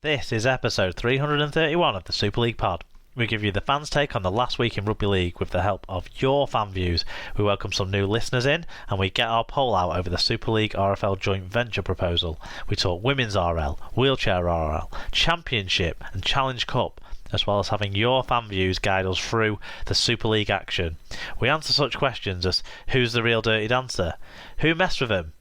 This is episode 331 of the Super League Pod. We give you the fans' take on the last week in rugby league with the help of your fan views. We welcome some new listeners in and we get our poll out over the Super League RFL joint venture proposal. We talk Women's RL, Wheelchair RL, Championship and Challenge Cup, as well as having your fan views guide us through the Super League action. We answer such questions as who's the real dirty dancer, who messed with him,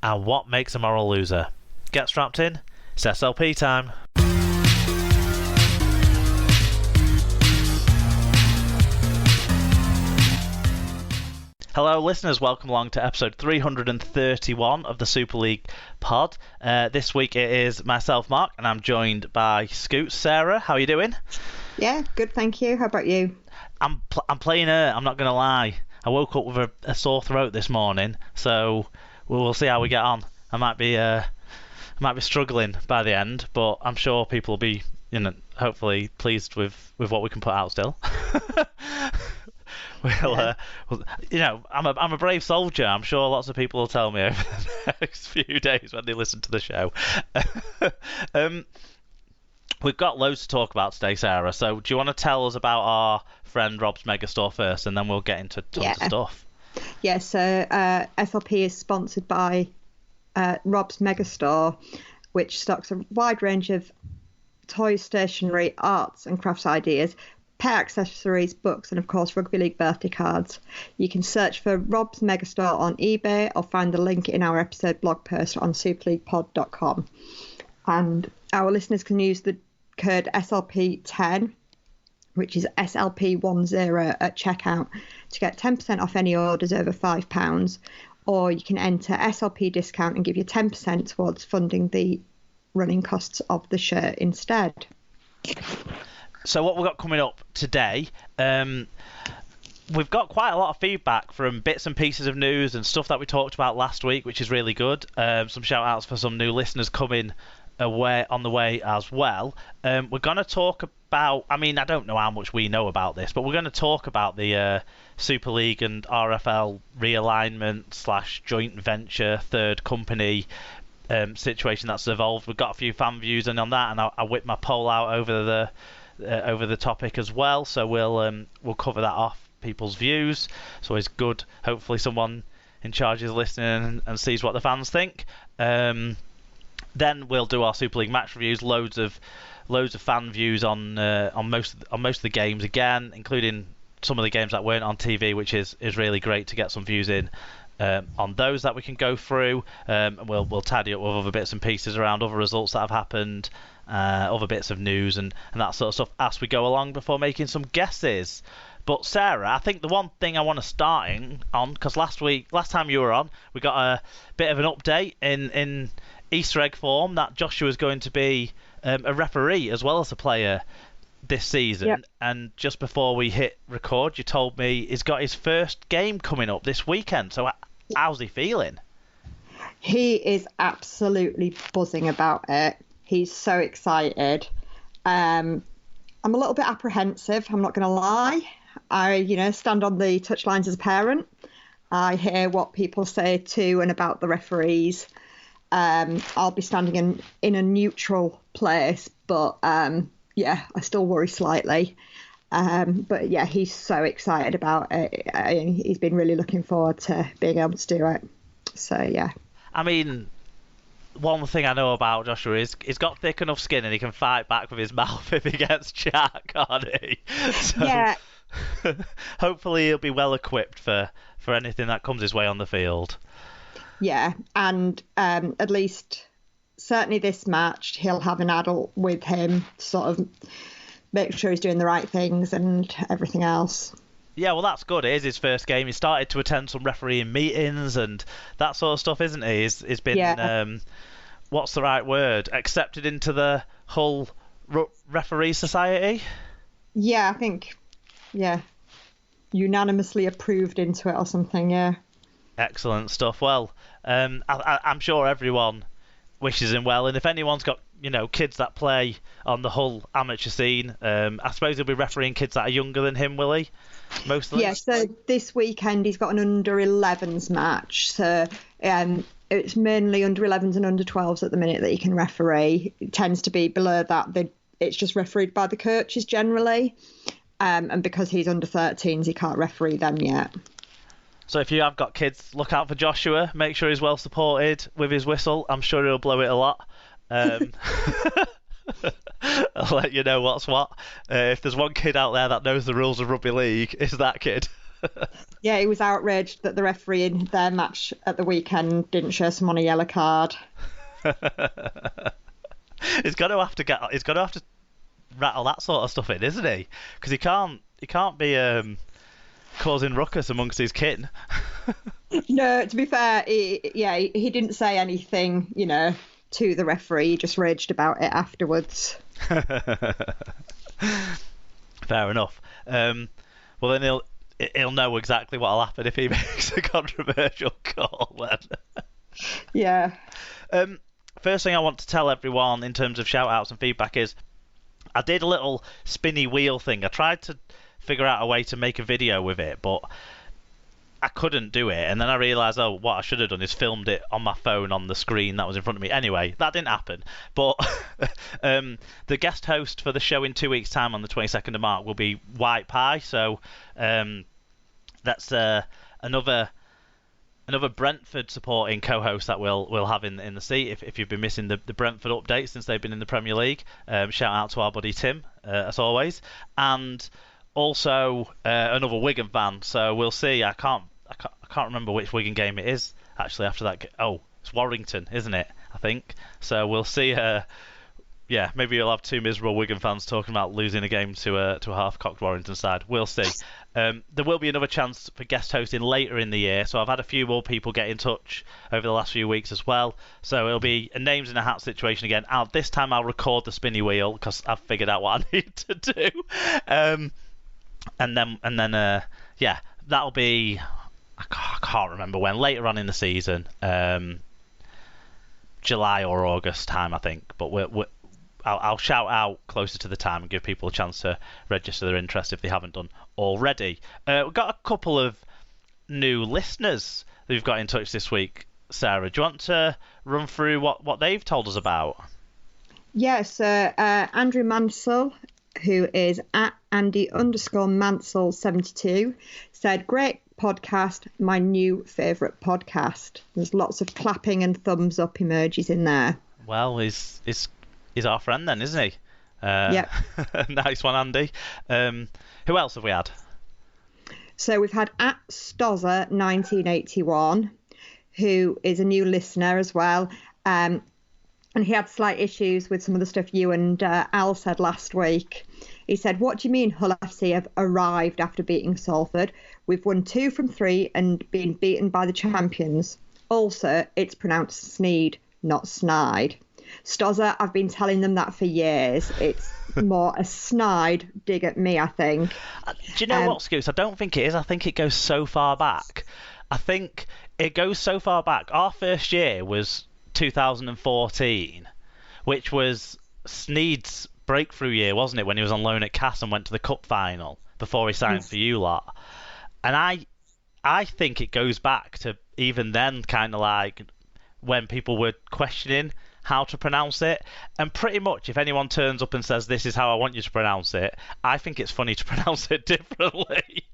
and what makes a moral loser. Get strapped in, it's SLP time. Hello listeners, welcome along to episode 331 of the Super League Pod. This week it is myself, Mark, and I'm joined by Scoots. Sarah, how are you doing? Yeah, good, thank you. How about you? I'm playing hurt, I'm not going to lie. I woke up with a sore throat this morning, so we'll see how we get on. I might be struggling by the end, but I'm sure people will be, hopefully pleased with what we can put out still. I'm a brave soldier. I'm sure lots of people will tell me over the next few days when they listen to the show. We've got loads to talk about today, Sarah. So do you want to tell us about our friend Rob's Megastore first, and then we'll get into tons of stuff? Yeah, so SLP is sponsored by Rob's Megastore, which stocks a wide range of toys, stationery, arts and crafts ideas, pet accessories, books, and of course rugby league birthday cards. You can search for Rob's Megastore on eBay or find the link in our episode blog post on superleaguepod.com. And our listeners can use the code SLP10, which is SLP10 at checkout, to get 10% off any orders over £5. Or you can enter SLP discount and give you 10% towards funding the running costs of the shirt instead. So what we've got coming up today, we've got quite a lot of feedback from bits and pieces of news and stuff that we talked about last week, which is really good. Some shout outs for some new listeners coming on the way as well. We're going to talk about, I don't know how much we know about this, but we're going to talk about the Super League and RFL realignment / joint venture third company situation that's evolved. We've got a few fan views on that, and I whipped my poll out over the topic as well, so we'll cover that off, people's views. It's always good. Hopefully someone in charge is listening and sees what the fans think. Then we'll do our Super League match reviews, loads of fan views on most of the games again, including some of the games that weren't on TV, which is really great to get some views in on those that we can go through. We'll tidy up with other bits and pieces around other results that have happened, other bits of news and that sort of stuff as we go along before making some guesses. But Sarah, I think the one thing I want to start on, because last time you were on, we got a bit of an update in Easter egg form that Joshua's going to be a referee as well as a player this season. Yep. And just before we hit record, you told me he's got his first game coming up this weekend. So how's he feeling? He is absolutely buzzing about it. He's so excited. I'm a little bit apprehensive, I'm not going to lie. I stand on the touchlines as a parent. I hear what people say to and about the referees. I'll be standing in a neutral place, but I still worry slightly. But yeah, he's so excited about it. He's been really looking forward to being able to do it. So yeah. One thing I know about Joshua is he's got thick enough skin and he can fight back with his mouth if he gets Jack, can't he? So, yeah. Hopefully he'll be well equipped for anything that comes his way on the field. Yeah, and at least certainly this match, he'll have an adult with him to sort of make sure he's doing the right things and everything else. Yeah, well, that's good. It is his first game. He started to attend some refereeing meetings and that sort of stuff, isn't he? He's been, what's the right word? Accepted into the Hull Referee Society? Yeah, I think, unanimously approved into it or something, yeah. Excellent stuff. Well, I'm sure everyone wishes him well, and if anyone's got kids that play on the Hull amateur scene, I suppose he'll be refereeing kids that are younger than him, will he? Mostly. Yeah. So this weekend he's got an under 11s match. So it's mainly under 11s and under 12s at the minute that you can referee. It tends to be below that. It's just refereed by the coaches generally. And because he's under 13s, he can't referee them yet. So if you have got kids, look out for Joshua. Make sure he's well supported with his whistle. I'm sure he'll blow it a lot. I'll let you know what's what. If there's one kid out there that knows the rules of rugby league, it's that kid. Yeah, he was outraged that the referee in their match at the weekend didn't show someone a yellow card. He's got to have to rattle that sort of stuff in, isn't he? Because he can't be causing ruckus amongst his kin. No, to be fair, he didn't say anything, to the referee. He just raged about it afterwards. Fair enough. Well, then he'll know exactly what'll happen if he makes a controversial call then. Yeah. First thing I want to tell everyone in terms of shout-outs and feedback is I did a little spinny wheel thing. I tried to figure out a way to make a video with it, but I couldn't do it. And then I realised, what I should have done is filmed it on my phone on the screen that was in front of me. Anyway, that didn't happen. But the guest host for the show in 2 weeks' time on the 22nd of March will be White Pie. So that's another Brentford supporting co-host that we'll have in the seat if you've been missing the Brentford update since they've been in the Premier League. Shout out to our buddy Tim as always, and also another Wigan fan. So we'll see. I can't remember which Wigan game it is actually after that. It's Warrington, isn't it? I think so. We'll see. Yeah, maybe you'll have two miserable Wigan fans talking about losing a game to a half-cocked Warrington side. We'll see. There will be another chance for guest hosting later in the year, so I've had a few more people get in touch over the last few weeks as well. So it'll be a names in a hat situation again. This time I'll record the spinny wheel because I've figured out what I need to do. And then that'll be I can't remember when, later on in the season, July or August time I think. But I'll shout out closer to the time and give people a chance to register their interest if they haven't done already. We've got a couple of new listeners who've got in touch this week. Sarah, do you want to run through what they've told us about? Yes, Andrew Mansell, who is at Andy_Mansell72, said, "Great podcast, my new favourite podcast." There's lots of clapping and thumbs up emojis in there. Well, he's our friend then, isn't he? Yep. Nice one, Andy. Who else have we had? So we've had at Stozza1981, who is a new listener as well. And he had slight issues with some of the stuff you and Al said last week. He said, "What do you mean Hull FC have arrived after beating Salford? We've won 2 from 3 and been beaten by the champions. Also, it's pronounced Sneed, not Snide. Stozza, I've been telling them that for years. It's more a snide dig at me, I think." Do you know what, Scoots? I don't think it is. I think it goes so far back. I think it goes so far back. Our first year was 2014, which was Sneed's breakthrough year, wasn't it? When he was on loan at Cass and went to the cup final before he signed for you lot. And I think it goes back to even then, kind of like when people were questioning how to pronounce it, and pretty much if anyone turns up and says this is how I want you to pronounce it, I think it's funny to pronounce it differently.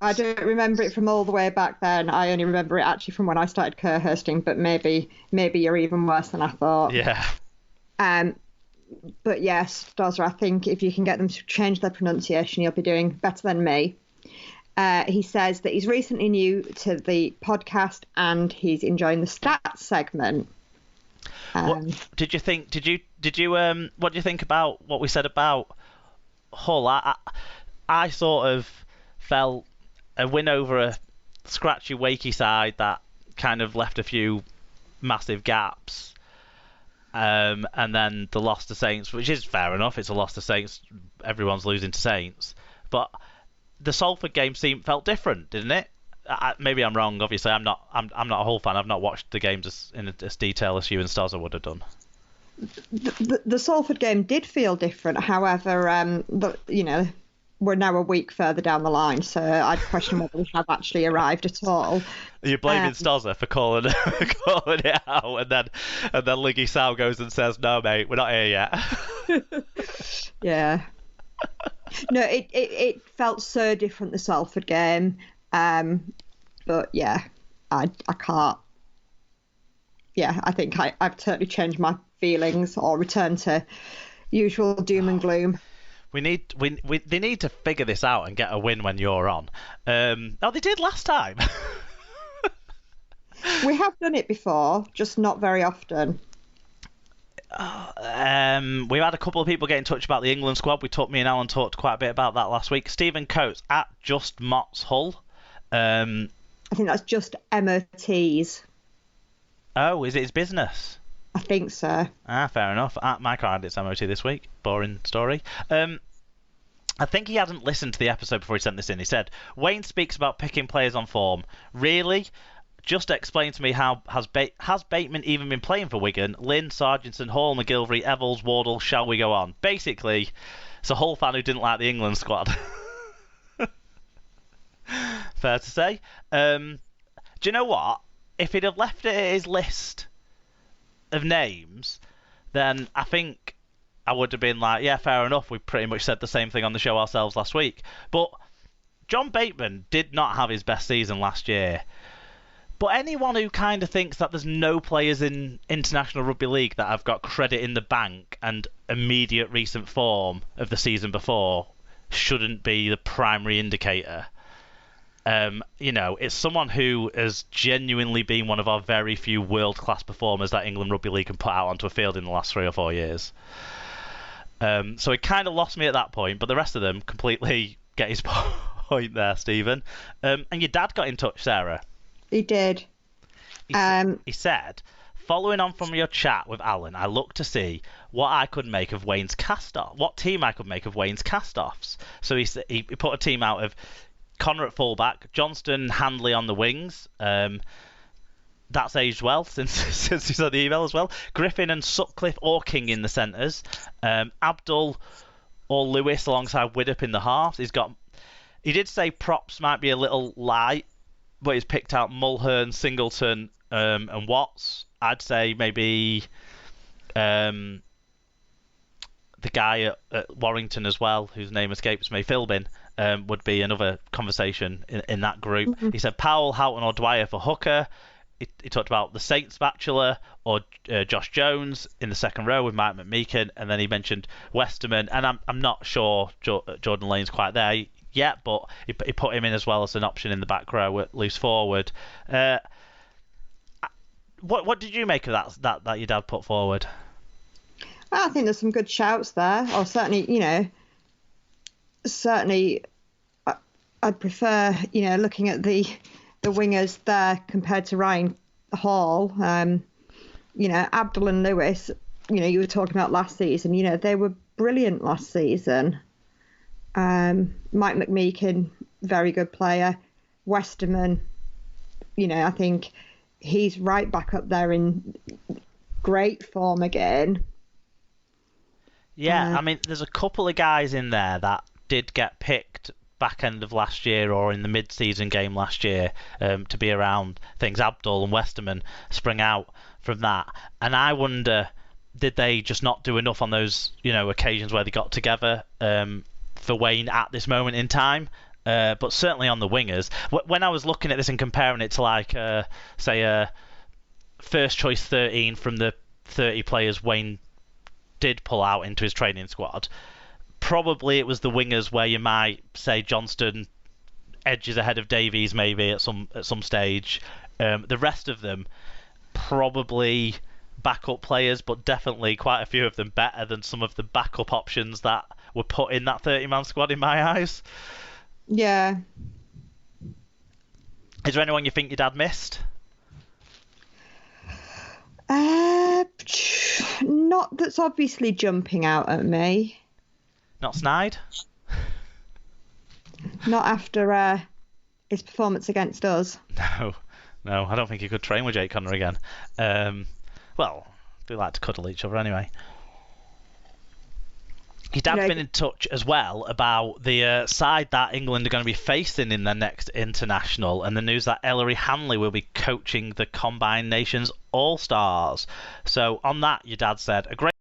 I don't remember it from all the way back then. I only remember it actually from when I started co-hosting, but maybe you're even worse than I thought. Yeah. But yes, Stozza, I think if you can get them to change their pronunciation, you'll be doing better than me. He says that he's recently new to the podcast and he's enjoying the stats segment. What did you think? Did you what do you think about what we said about Hull? I sort of felt a win over a scratchy, wakey side that kind of left a few massive gaps. And then the loss to Saints, which is fair enough. It's a loss to Saints. Everyone's losing to Saints, but the Salford game felt different, didn't it? Maybe I'm wrong. Obviously, I'm not a Hull fan. I've not watched the games in as detail as you and Stozza would have done. The Salford game did feel different. However, we're now a week further down the line, so I'd question whether we have actually arrived at all. You're blaming Stozza for calling it out, and then Liggy Sow goes and says, "No, mate, we're not here yet." Yeah. No, it felt so different, the Salford game. But yeah, I can't. Yeah, I think I've totally changed my feelings or returned to usual doom and gloom. They need to figure this out and get a win when you're on. They did last time. We have done it before, just not very often. We've had a couple of people get in touch about the England squad. Me and Alan talked quite a bit about that last week. Stephen Coates at Just Mott's Hull. I think that's just MOTs. Oh, is it his business? I think so. Fair enough. My car had its MOT this week. Boring story. I think he hadn't listened to the episode before he sent this in. He said, Wayne speaks about picking players on form. Really? Just explain to me how has Bateman even been playing for Wigan? Lynn, Sargentson, Hall, McGilvery, Eccles, Wardle, shall we go on? Basically, it's a Hull fan who didn't like the England squad. Fair to say. Do you know what? If he'd have left it at his list of names, then I think I would have been like, yeah, fair enough. We pretty much said the same thing on the show ourselves last week. But John Bateman did not have his best season last year. But anyone who kind of thinks that there's no players in International Rugby League that have got credit in the bank and immediate recent form of the season before shouldn't be the primary indicator. It's someone who has genuinely been one of our very few world-class performers that England Rugby League can put out onto a field in the last 3 or 4 years. So he kind of lost me at that point, but the rest of them completely get his point there, Stephen. And your dad got in touch, Sarah. He did. He said, following on from your chat with Alan, I looked to see what I could make of Wayne's cast-off, what team I could make of Wayne's cast-offs. So he put a team out of Connor at fullback, Johnston, Handley on the wings. That's aged well since he saw the email as well. Griffin and Sutcliffe or King in the centres. Abdul or Lewis alongside Widdop in the halves. He did say props might be a little light, but he's picked out Mulhern, Singleton, and Watts. I'd say maybe the guy at Warrington as well, whose name escapes me, Philbin, would be another conversation in that group. Mm-hmm. He said Powell, Houghton or Dwyer for hooker. He talked about the Saints Bachelor or Josh Jones in the second row with Mike McMeekin, and then he mentioned Westerman, and I'm not sure Jordan Lane's quite there yet, but he put him in as well as an option in the back row at loose forward. What did you make of that your dad put forward? Well, I think there's some good shouts there, or certainly I'd prefer looking at the wingers there compared to Ryan Hall. Abdul and Lewis, you were talking about last season, they were brilliant last season. Mike McMeekin, very good player. Westerman, I think he's right back up there in great form again. Yeah, I mean, there's a couple of guys in there that did get picked back end of last year or in the mid-season game last year to be around things. Abdul and Westerman spring out from that, and I wonder, did they just not do enough on those occasions where they got together for Wayne at this moment in time? But certainly on the wingers, when I was looking at this and comparing it to like say a first choice 13 from the 30 players Wayne did pull out into his training squad, probably it was the wingers where you might say Johnston edges ahead of Davies maybe at some stage. The rest of them probably backup players, but definitely quite a few of them better than some of the backup options that were put in that 30-man squad in my eyes. Yeah. Is there anyone you think your dad missed? Not that's obviously jumping out at me. Not Snide? Not after his performance against us. No, I don't think he could train with Jake Connor again. Well, they like to cuddle each other anyway. Your dad's been in touch as well about the side that England are going to be facing in their next international, and the news that Ellery Hanley will be coaching the Combined Nations All-Stars. So on that, your dad said, a great